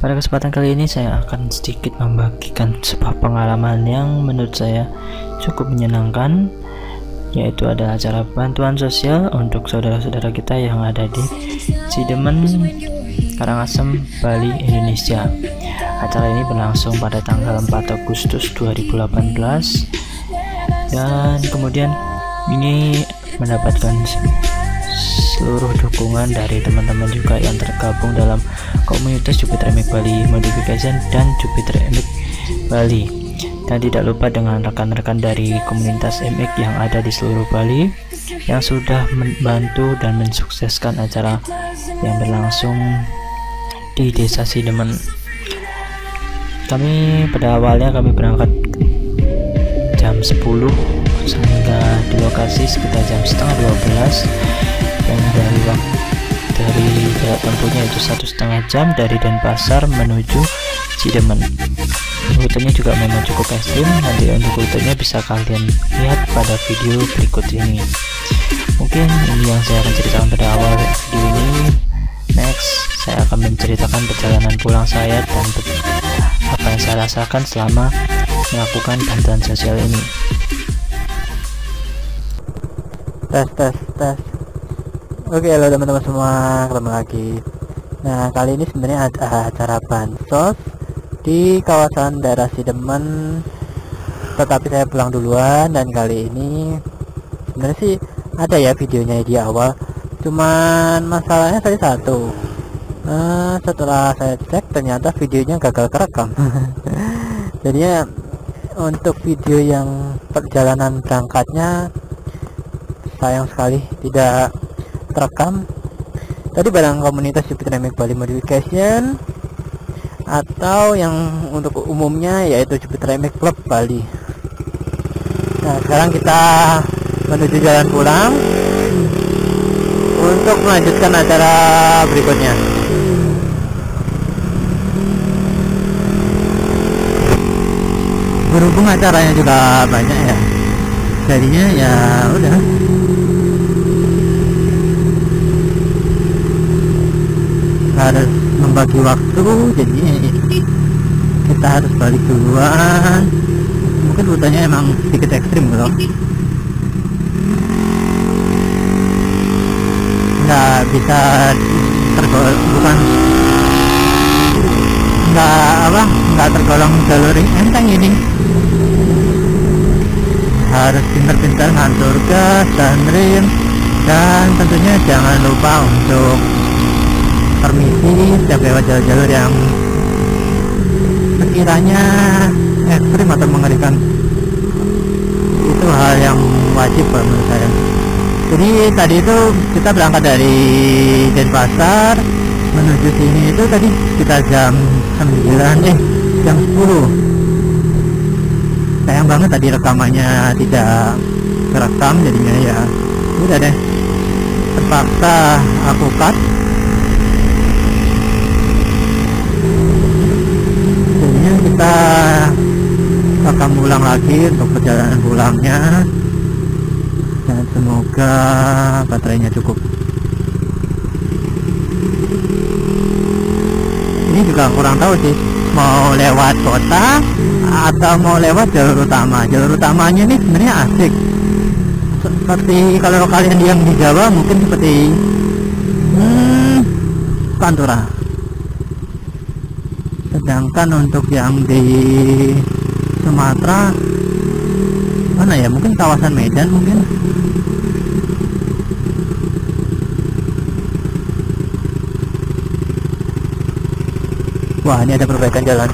Pada kesempatan kali ini saya akan sedikit membagikan sebuah pengalaman yang menurut saya cukup menyenangkan, yaitu ada acara bantuan sosial untuk saudara-saudara kita yang ada di Cidemen, Karangasem, Bali, Indonesia. Acara ini berlangsung pada tanggal 4 Agustus 2018 dan kemudian ini mendapatkan seluruh dukungan dari teman-teman juga yang tergabung dalam komunitas Jupiter MX Bali Modification dan Jupiter MX Bali, dan tidak lupa dengan rekan-rekan dari komunitas MX yang ada di seluruh Bali yang sudah membantu dan mensukseskan acara yang berlangsung di Desa Cidemen. Pada awalnya kami berangkat jam 10 sehingga di lokasi sekitar jam setengah 12, dan dari jarak tempuhnya itu 1,5 jam dari Denpasar menuju Cidemen. Rutenya juga memang cukup ekstrim. Nanti untuk rutenya bisa kalian lihat pada video berikut ini. Mungkin ini yang saya akan ceritakan pada awal video ini. Next, saya akan menceritakan perjalanan pulang saya dan apa yang saya rasakan selama melakukan bantuan sosial ini. Tes. Oke, halo teman-teman semua, ketemu lagi. Nah, kali ini sebenarnya ada acara bansos di kawasan daerah Cidemen, tetapi saya pulang duluan. Dan kali ini sebenarnya sih ada ya videonya di awal, cuman masalahnya tadi satu. Setelah saya cek ternyata videonya gagal kerekam. Jadinya untuk video yang perjalanan berangkatnya sayang sekali tidak terekam. Tadi barang komunitas Jupiter MX Bali Modification, atau yang untuk umumnya yaitu Jupiter MX Club Bali. Nah, sekarang kita menuju jalan pulang untuk melanjutkan acara berikutnya. Berhubung acaranya juga banyak ya, jadinya ya udah harus membagi waktu, jadi kita harus balik duluan. Mungkin rutenya emang sedikit ekstrim loh, nggak bisa nggak tergolong jalur enteng ini. Harus pintar-pintar ngatur gas dan rem, dan tentunya jangan lupa untuk permisi setiap lewat jalur-jalur yang sekiranya ekstrim atau mengerikan. Itu hal yang wajib menurut saya. Jadi tadi itu kita berangkat dari Denpasar menuju sini itu tadi sekitar jam 10. Sayang banget tadi rekamannya tidak terekam, jadinya ya udah deh, terpaksa aku cut. Kita akan ulang lagi untuk perjalanan pulangnya, dan semoga baterainya cukup. Ini juga kurang tahu sih, mau lewat kota atau mau lewat jalur utama. Jalur utamanya ini sebenarnya asik, seperti kalau kalian yang di Jawa mungkin seperti Pantura. Sedangkan untuk yang di Sumatera mana ya, mungkin kawasan Medan mungkin. Wah, ini ada perbaikan jalan.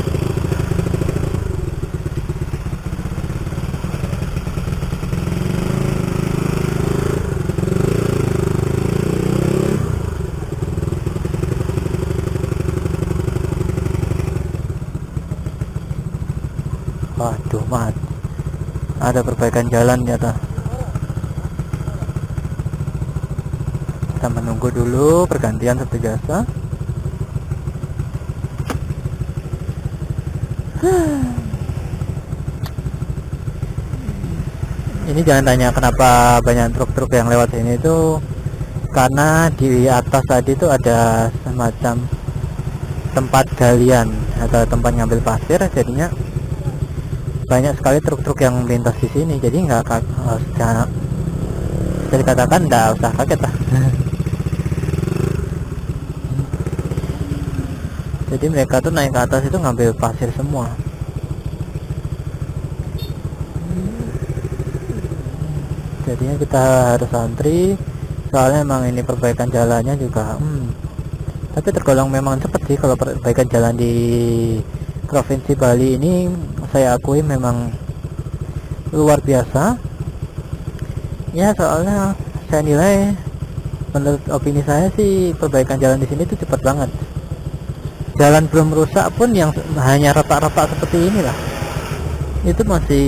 Waduh, ada perbaikan jalan ternyata. Kita menunggu dulu pergantian seperti biasa. Ini jangan tanya kenapa banyak truk-truk yang lewat sini itu, karena di atas tadi itu ada semacam tempat galian atau tempat ngambil pasir, jadinya banyak sekali truk-truk yang melintas di sini. Jadi nggak usah, bisa dikatakan nggak usah kaget lah. Jadi mereka tuh naik ke atas itu ngambil pasir semua. Jadinya kita harus antri, soalnya emang ini perbaikan jalannya juga tapi tergolong memang cepet sih. Kalau perbaikan jalan di Provinsi Bali ini saya akui memang luar biasa ya, soalnya saya nilai, menurut opini saya sih, perbaikan jalan di sini tuh cepet banget. Jalan belum rusak pun, yang hanya retak-retak seperti inilah, itu masih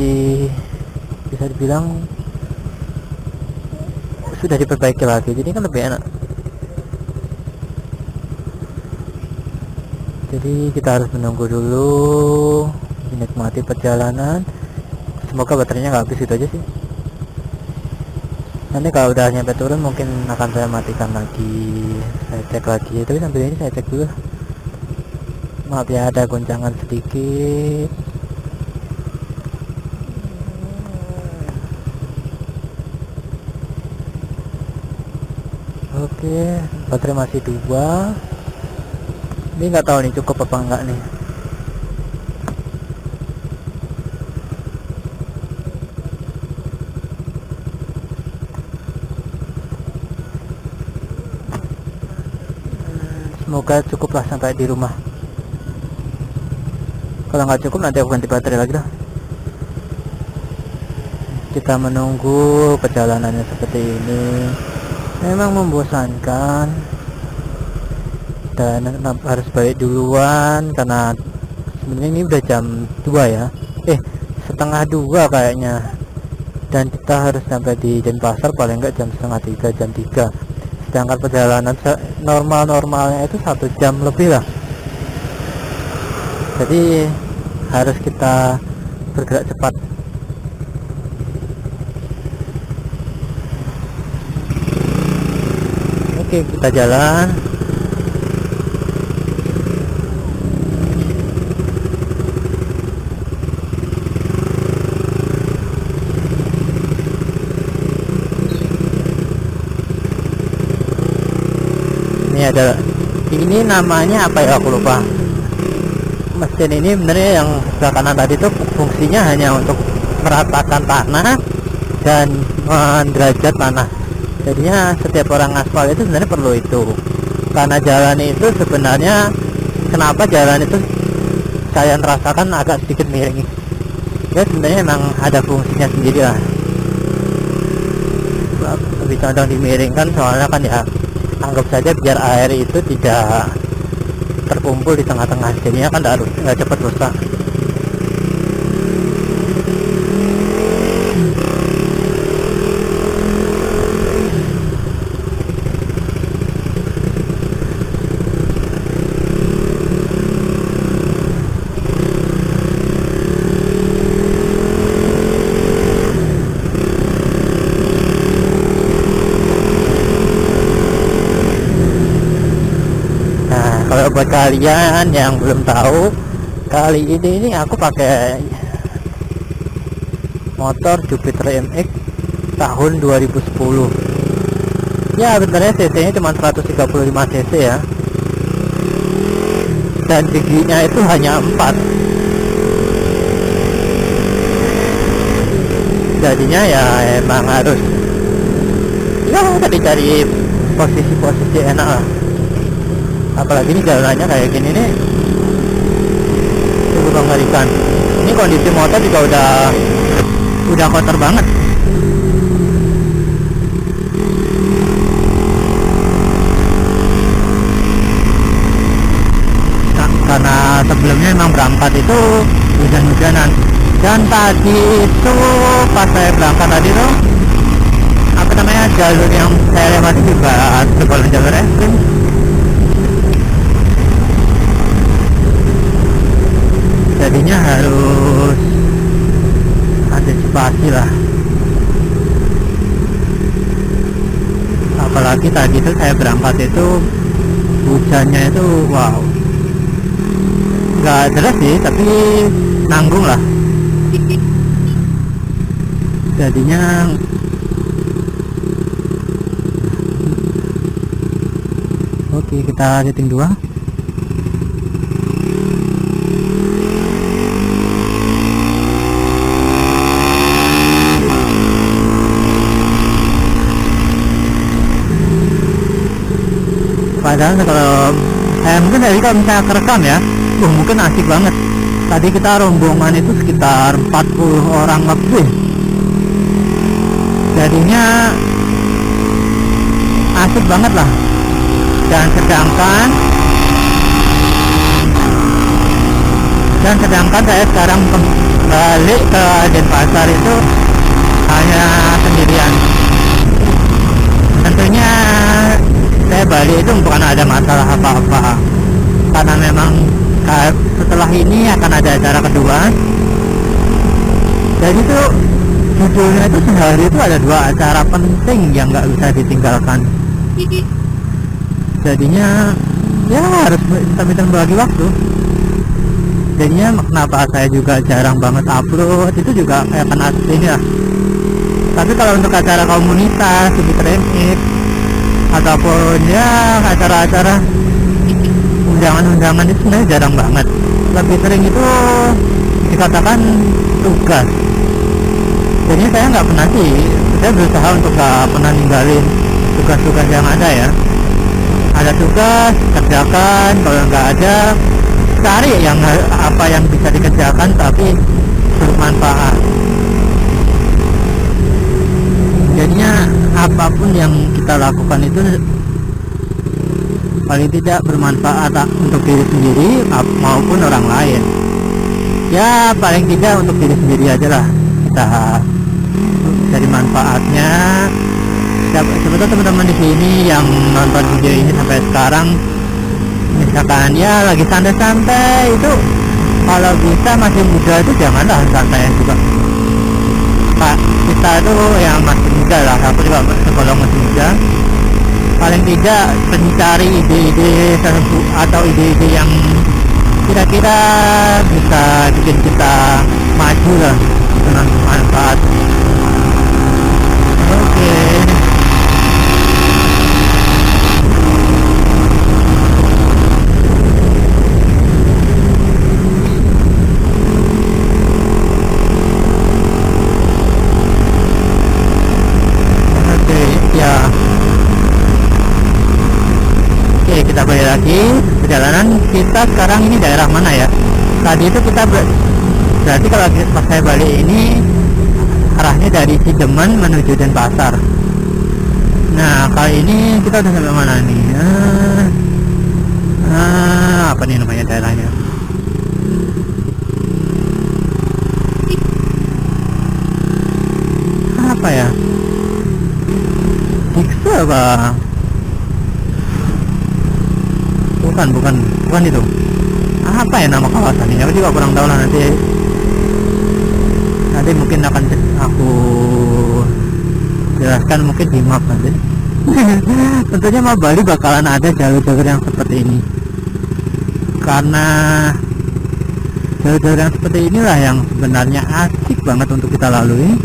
bisa dibilang sudah diperbaiki lagi, jadi kan lebih enak. Jadi kita harus menunggu dulu, menikmati perjalanan. Semoga baterainya nggak habis, itu aja sih. Nanti kalau udah nyampe turun mungkin akan saya matikan lagi, saya cek lagi. Tapi sambil ini saya cek dulu, maaf ya ada goncangan sedikit. Oke, baterai masih 2. Ini nggak tahu nih cukup apa enggak nih. Semoga cukuplah sampai di rumah. Kalau nggak cukup nanti aku ganti baterai lagi lah. Kita menunggu perjalanannya seperti ini. Memang membosankan, dan harus balik duluan karena sebenarnya ini udah jam 2 ya, setengah 2 kayaknya, dan kita harus sampai di Denpasar paling enggak jam setengah 3, jam 3. Sedangkan perjalanan normalnya itu 1 jam lebih lah. Jadi harus kita bergerak cepat. Oke, kita jalan. Ini namanya apa ya, aku lupa. Mesin ini sebenarnya yang sebelah kanan tadi itu fungsinya hanya untuk meratakan tanah dan menderajat tanah. Jadinya setiap orang aspal itu sebenarnya perlu itu, karena jalan itu sebenarnya, kenapa jalan itu saya merasakan agak sedikit miring ya, sebenarnya emang ada fungsinya sendiri lah. Lebih condong dimiringkan soalnya kan ya, anggap saja biar air itu tidak terkumpul di tengah-tengah, jadinya kan nggak cepat rusak. Kalau buat kalian yang belum tahu, kali ini aku pakai motor Jupiter MX tahun 2010. Ya sebenarnya cc nya cuma 135 cc ya, dan giginya itu hanya 4. Jadinya ya emang harus ya tadi cari posisi enak lah. Apalagi ini jalannya kayak gini nih, cukup mengerikan. Ini kondisi motor juga udah kotor banget. Nah, karena sebelumnya memang berangkat itu hujan-hujanan, dan tadi itu pas saya berangkat tadi tuh, apa namanya, jalur yang saya lewati juga tergolong jalur ekstrim. Jadinya harus antisipasi lah. Apalagi tadi itu saya berangkat itu hujannya itu wow, nggak jelas sih, tapi nanggung lah. Jadinya oke, kita setting 2. Padahal kalau mungkin dari kalau misalnya kerekam ya, mungkin asik banget. Tadi kita rombongan itu sekitar 40 orang lebih. Jadinya asik banget lah. Dan sedangkan saya sekarang kembali ke Denpasar itu hanya sendirian. Tentunya saya balik itu bukan ada masalah apa-apa, karena memang setelah ini akan ada acara kedua. Jadi itu judulnya itu sehari itu ada 2 acara penting yang nggak bisa ditinggalkan. Jadinya ya harus bisa bagi waktu. Jadinya kenapa saya juga jarang banget upload, itu juga kayak kan ini lah. Tapi kalau untuk acara komunitas, lebih remix ataupun ya acara-acara undangan-undangan itu sebenarnya jarang banget. Lebih sering itu dikatakan tugas. Jadi saya nggak pernah sih, saya berusaha untuk nggak pernah ninggalin tugas-tugas yang ada ya. Ada tugas, kerjakan. Kalau nggak ada, cari yang apa yang bisa dikerjakan tapi bermanfaat. Jadinya apapun yang kita lakukan itu paling tidak bermanfaat untuk diri sendiri maupun orang lain. Ya paling tidak untuk diri sendiri aja lah kita dari manfaatnya. Sebetulnya teman-teman di sini yang nonton video ini sampai sekarang, misalkan ya lagi santai-santai, itu kalau bisa masih muda itu janganlah santai juga. Pak, kita tuh yang masih muda lah, aku juga tergolong masih muda. Paling tidak mencari ide-ide atau ide-ide yang kira-kira bisa bikin kita maju lah dengan manfaat. Oke. Kita balik lagi perjalanan kita sekarang. Ini daerah mana ya? Tadi itu kita berarti kalau pas saya balik ini arahnya dari Sidemen menuju Denpasar. Nah kali ini kita udah sampai mana nih? Apa nih namanya daerahnya? Apa ya? Diksa apa? Bukan itu. Apa ya nama kawasannya? Aku juga kurang tahu lah, nanti mungkin akan aku jelaskan mungkin di map nanti. Tentunya map Bali bakalan ada jalur-jalur yang seperti ini, karena jalur-jalur yang seperti inilah yang sebenarnya asik banget untuk kita lalui.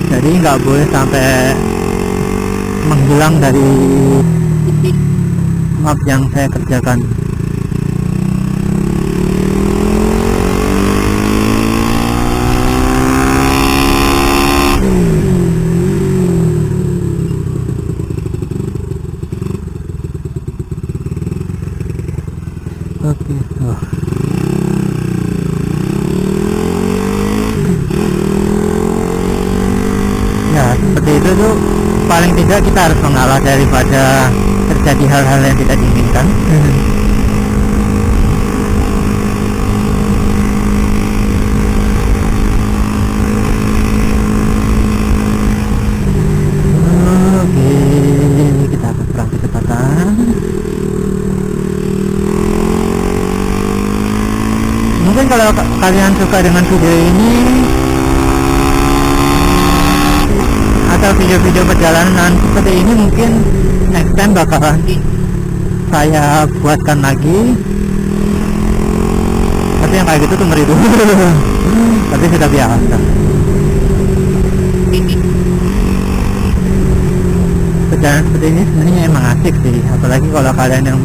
Jadi nggak boleh sampai menghilang dari map yang saya kerjakan. Oke. Ya seperti itu tuh, paling tidak kita harus mengalah daripada terjadi hal-hal yang tidak diinginkan. Oke, kita akan kurang kecepatan. Mungkin kalau kalian suka dengan video ini atau video-video perjalanan seperti ini, mungkin next time bakalan saya buatkan lagi, tapi yang kayak gitu tuh ngeri dulu. Tapi sudah biasa. Perjalanan seperti ini sebenarnya emang asik sih, apalagi kalau kalian yang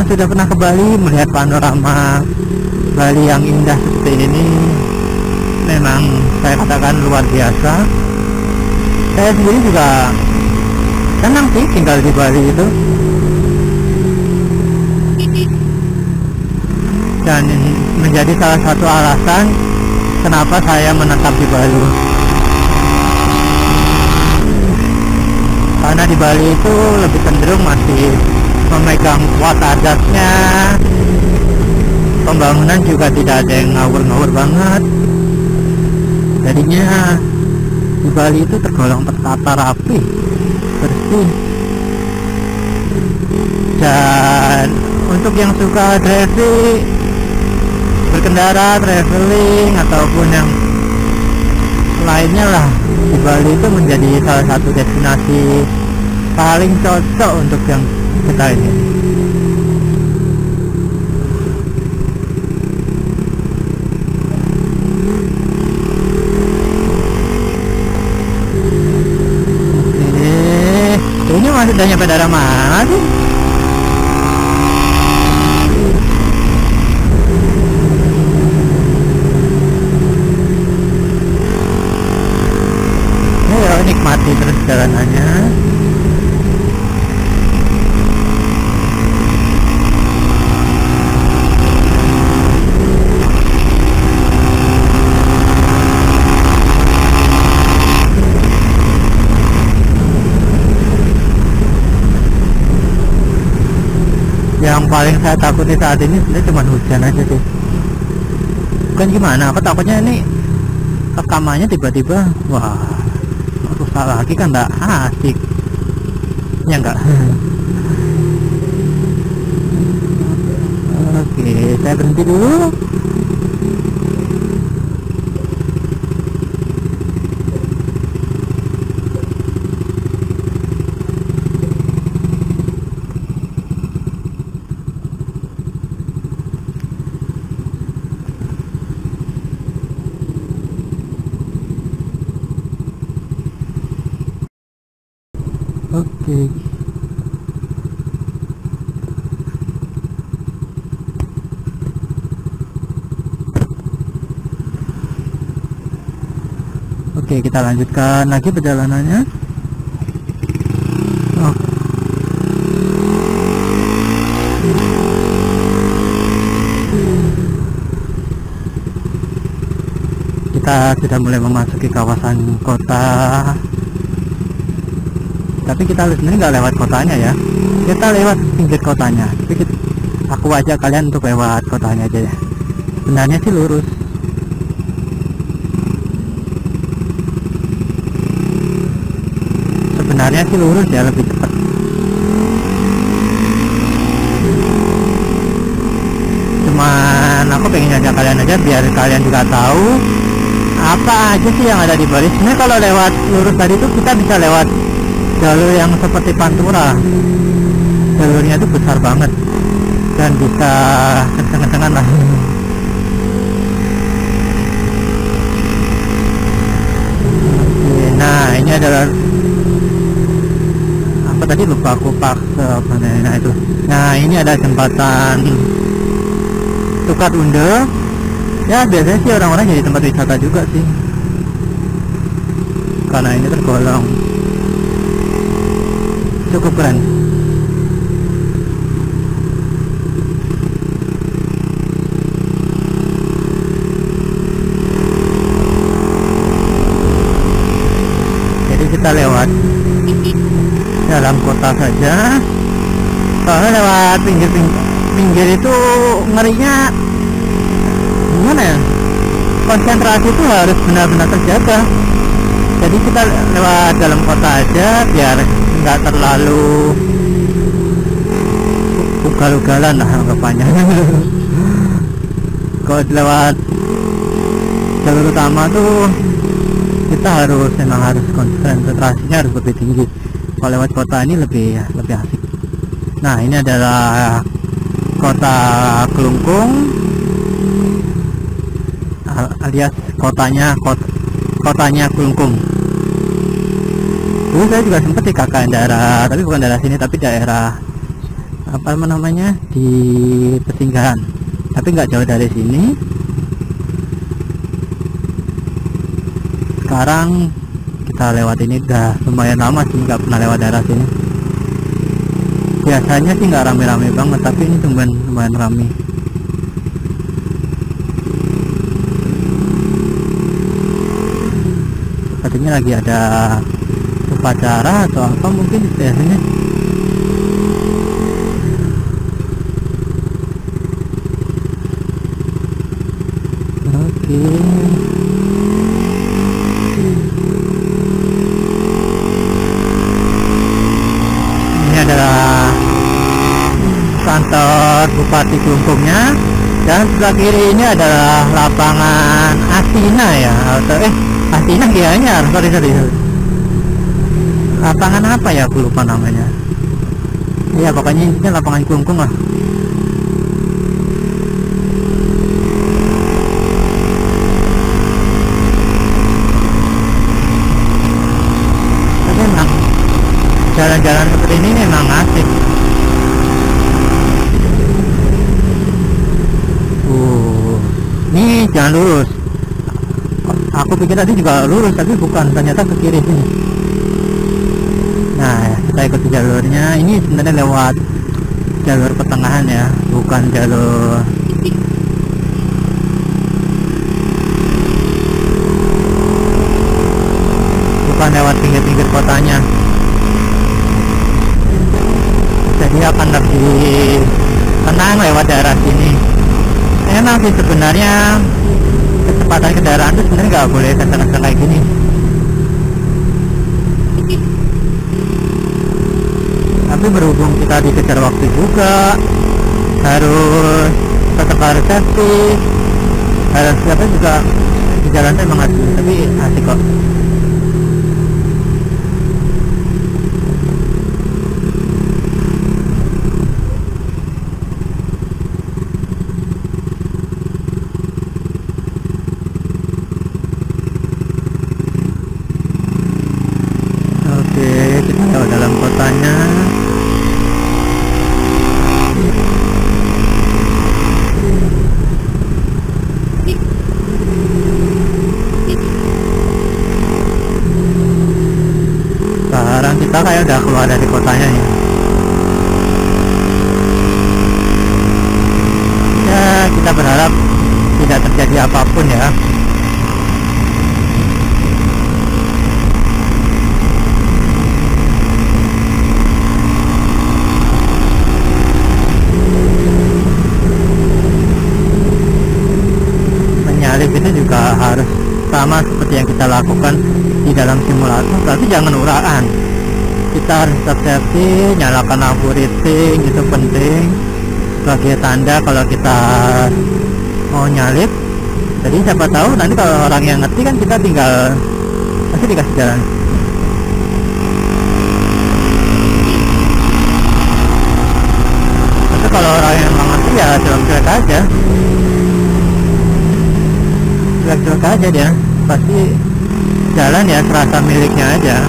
sudah pernah ke Bali, melihat panorama Bali yang indah seperti ini, memang saya katakan luar biasa. Saya sendiri juga senang sih tinggal di Bali itu, dan menjadi salah satu alasan kenapa saya menetap di Bali. Karena di Bali itu lebih cenderung masih memegang kuat adatnya, pembangunan juga tidak ada yang ngawur-ngawur banget. Jadinya di Bali itu tergolong tertata rapi, bersih. Dan untuk yang suka driving, berkendara, traveling, ataupun yang lainnya lah, di Bali itu menjadi salah satu destinasi paling cocok untuk yang kita ini. Ini masih udah nyampe daerah mana sih? Nikmati terus jalanannya. Yang paling saya takuti saat ini sebenarnya cuma hujan aja sih. Bukan gimana, aku takutnya ini rekamannya tiba-tiba wah rusak lagi, kan nggak asik ya enggak. Oke, saya berhenti dulu. Oke. Oke, kita lanjutkan lagi perjalanannya. Oh. Kita sudah mulai memasuki kawasan kota. Tapi kita sebenarnya nggak lewat kotanya ya, kita lewat pinggir kotanya. Tapi aku ajak kalian untuk lewat kotanya aja ya. Sebenarnya sih lurus. Sebenarnya sih lurus ya, lebih cepat. Cuman aku pengen ajak kalian aja biar kalian juga tahu apa aja sih yang ada di Bali. Sebenarnya kalau lewat lurus tadi tuh kita bisa lewat jalur yang seperti Pantura. Jalurnya itu besar banget dan bisa kenceng-kencengan lah. Oke, nah ini adalah apa tadi, lupa aku nah itu. Nah ini ada jembatan Tukar Unde. Ya biasanya sih orang-orang jadi tempat wisata juga sih, karena ini tergolong cukup keren. Jadi kita lewat dalam kota saja, soalnya lewat pinggir itu ngerinya gimana ya, konsentrasi itu harus benar-benar terjaga. Jadi kita lewat dalam kota aja biar nggak terlalu ugal-ugalan lah anggapannya. Kalau lewat jalur utama tuh kita memang harus konsentrasinya harus lebih tinggi. Kalau lewat kota ini lebih asik. Nah, ini adalah kota Kelungkung, alias kotanya Kelungkung. Dulu saya juga sempat di KKN daerah, tapi bukan daerah sini, tapi daerah apa namanya, di Pesinggahan, tapi nggak jauh dari sini. Sekarang kita lewat ini udah lumayan lama sih, nggak pernah lewat daerah sini. Biasanya sih nggak rame-rame banget, tapi ini lumayan rame. Sepertinya lagi ada upacara atau apa mungkin biasanya. Oke. Ini adalah kantor Bupati Kelungkungnya, dan sebelah kiri ini adalah lapangan Astina ya, atau Astina Gianyar, sorry. Lapangan apa ya, aku lupa namanya. Ya pokoknya ini lapangan Kelungkung lah. Tapi emang jalan-jalan seperti ini memang asik. Ini jangan lurus. Aku pikir tadi juga lurus, tapi bukan, ternyata ke kiri sini. Nah, kita ikuti jalurnya. Ini sebenarnya lewat jalur pertengahan ya, bukan jalur lewat pinggir-pinggir kotanya. Jadi akan lebih tenang lewat daerah sini. Enak sih sebenarnya, kecepatan kendaraan itu sebenarnya nggak boleh kencang-kencang kayak gini. Tapi berhubung kita dikejar waktu juga, tetap harus safety, harus apa juga di jalan itu emang asik, tapi asik kok. Kita lewat dalam kotanya. Sekarang kita kayak udah keluar dari kotanya ya. Ya, kita berharap tidak terjadi apapun ya. Itu juga harus sama seperti yang kita lakukan di dalam simulator, berarti jangan uraan. Kita harus tetap safety, nyalakan lampu reading, itu penting sebagai tanda kalau kita mau nyalip. Jadi siapa tahu nanti kalau orang yang ngerti kan kita tinggal pasti dikasih jalan. Tapi kalau orang yang ngerti ya cuek-cuek aja. Cuek-cuek aja dia, pasti jalan ya serasa miliknya aja.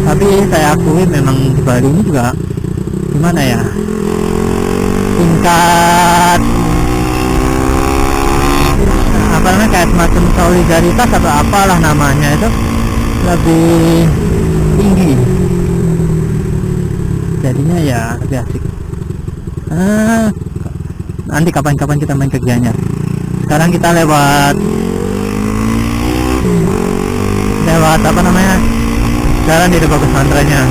Tapi saya akui memang di Bali ini juga gimana ya, tingkat apa namanya, kayak semacam solidaritas atau apalah namanya itu lebih tinggi, jadinya ya lebih asik. Nanti kapan-kapan kita main ke Gianyar. Sekarang kita lewat apa namanya, jalan di depan pesantrennya.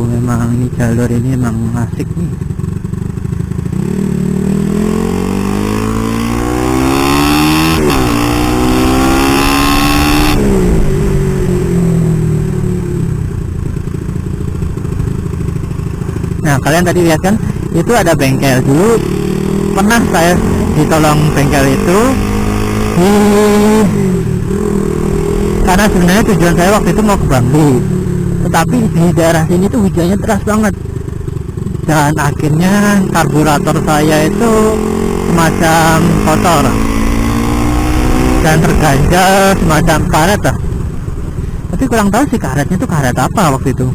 Memang ini jalur ini memang asik nih. Nah, kalian tadi lihat kan, itu ada bengkel. Dulu pernah saya di tolong bengkel itu karena sebenarnya tujuan saya waktu itu mau ke Bangli, tetapi di daerah sini tuh hujannya deras banget, dan akhirnya karburator saya itu semacam kotor dan terganjal semacam karet lah. Tapi kurang tahu sih karetnya tuh karet apa waktu itu.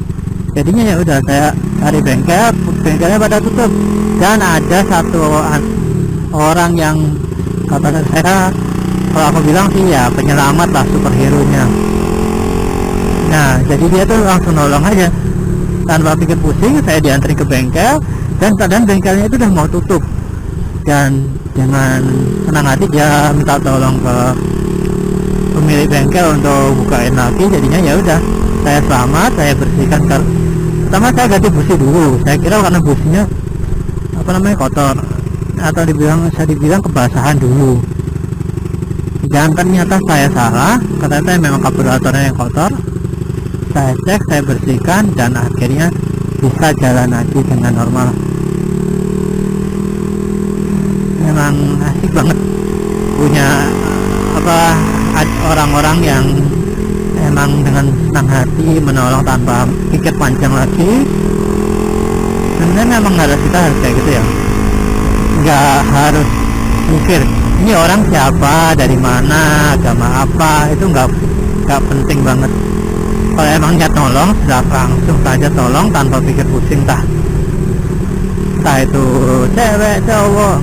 Jadinya ya udah saya cari bengkel, bengkelnya pada tutup, dan ada satu orang yang kata saya, kalau aku bilang sih ya penyelamat lah, superhero nya. Nah jadi dia tuh langsung nolong aja tanpa pikir pusing. Saya diantri ke bengkel, dan keadaan bengkelnya itu udah mau tutup, dan dengan senang hati dia minta tolong ke pemilik bengkel untuk bukain lagi. Jadinya ya udah saya selamat, saya bersihkan. Pertama saya ganti busi dulu, saya kira karena businya kotor, atau saya dibilang kebasahan dulu, dan ternyata saya salah. Ternyata memang karburatornya yang kotor. Saya cek, saya bersihkan, dan akhirnya bisa jalan lagi dengan normal. Memang asik banget punya orang-orang yang emang dengan senang hati menolong tanpa pikir panjang lagi. Sebenarnya memang kita harus kayak gitu ya, nggak harus mikir ini orang siapa, dari mana, agama apa, itu nggak penting banget. Kalau emang niat nolong, sudah langsung saja tolong tanpa pikir pusing, entah itu cewek, cowok,